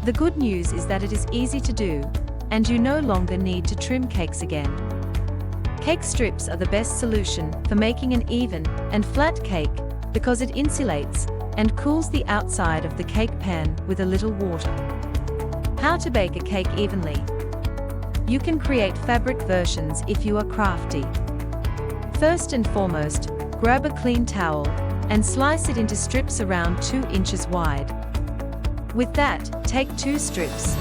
The good news is that it is easy to do, and you no longer need to trim cakes again. Cake strips are the best solution for making an even and flat cake because it insulates and cools the outside of the cake pan with a little water. How to bake a cake evenly? You can create fabric versions if you are crafty. First and foremost, grab a clean towel and slice it into strips around 2 inches wide. With that, take 2 strips.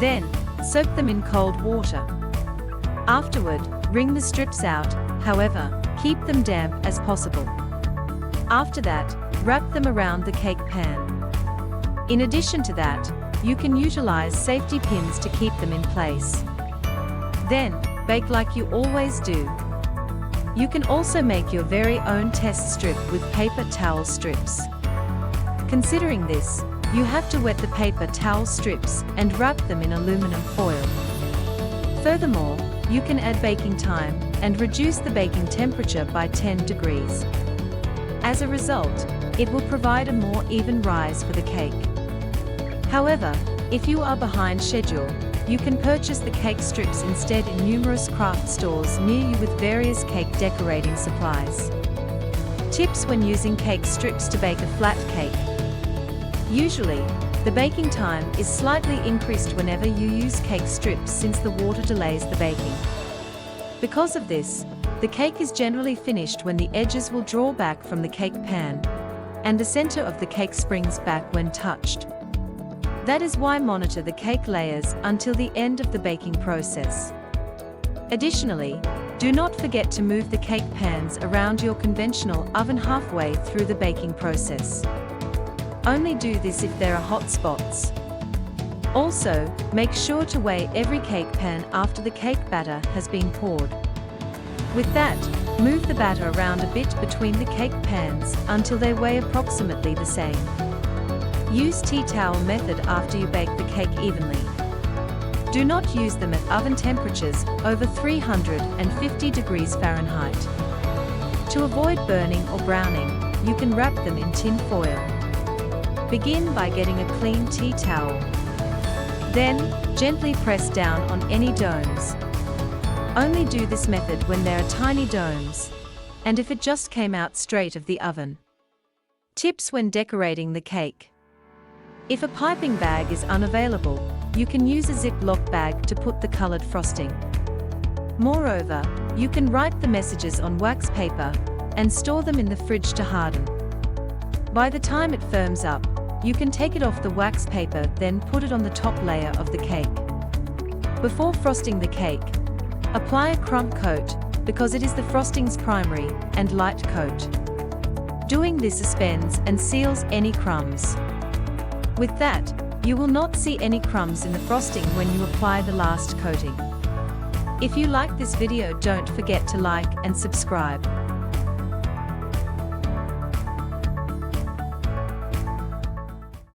Then, soak them in cold water. Afterward, wring the strips out, however, keep them damp as possible. After that, wrap them around the cake pan. In addition to that, you can utilize safety pins to keep them in place. Then, bake like you always do. You can also make your very own test strip with paper towel strips. Considering this, you have to wet the paper towel strips and wrap them in aluminum foil. Furthermore, you can add baking time and reduce the baking temperature by 10 degrees. As a result, it will provide a more even rise for the cake. However, if you are behind schedule, you can purchase the cake strips instead in numerous craft stores near you with various cake decorating supplies. Tips when using cake strips to bake a flat cake. Usually, the baking time is slightly increased whenever you use cake strips since the water delays the baking. Because of this, the cake is generally finished when the edges will draw back from the cake pan, and the center of the cake springs back when touched. That is why monitor the cake layers until the end of the baking process. Additionally, do not forget to move the cake pans around your conventional oven halfway through the baking process. Only do this if there are hot spots. Also, make sure to weigh every cake pan after the cake batter has been poured. With that, move the batter around a bit between the cake pans until they weigh approximately the same. Use tea towel method after you bake the cake evenly. Do not use them at oven temperatures over 350 degrees Fahrenheit. To avoid burning or browning, you can wrap them in tin foil. Begin by getting a clean tea towel. Then, gently press down on any domes. Only do this method when there are tiny domes, and if it just came out straight of the oven. Tips when decorating the cake. If a piping bag is unavailable, you can use a Ziploc bag to put the colored frosting. Moreover, you can write the messages on wax paper and store them in the fridge to harden. By the time it firms up, you can take it off the wax paper, then put it on the top layer of the cake. Before frosting the cake, apply a crumb coat, because it is the frosting's primary and light coat. Doing this suspends and seals any crumbs. With that, you will not see any crumbs in the frosting when you apply the last coating. If you like this video, don't forget to like and subscribe.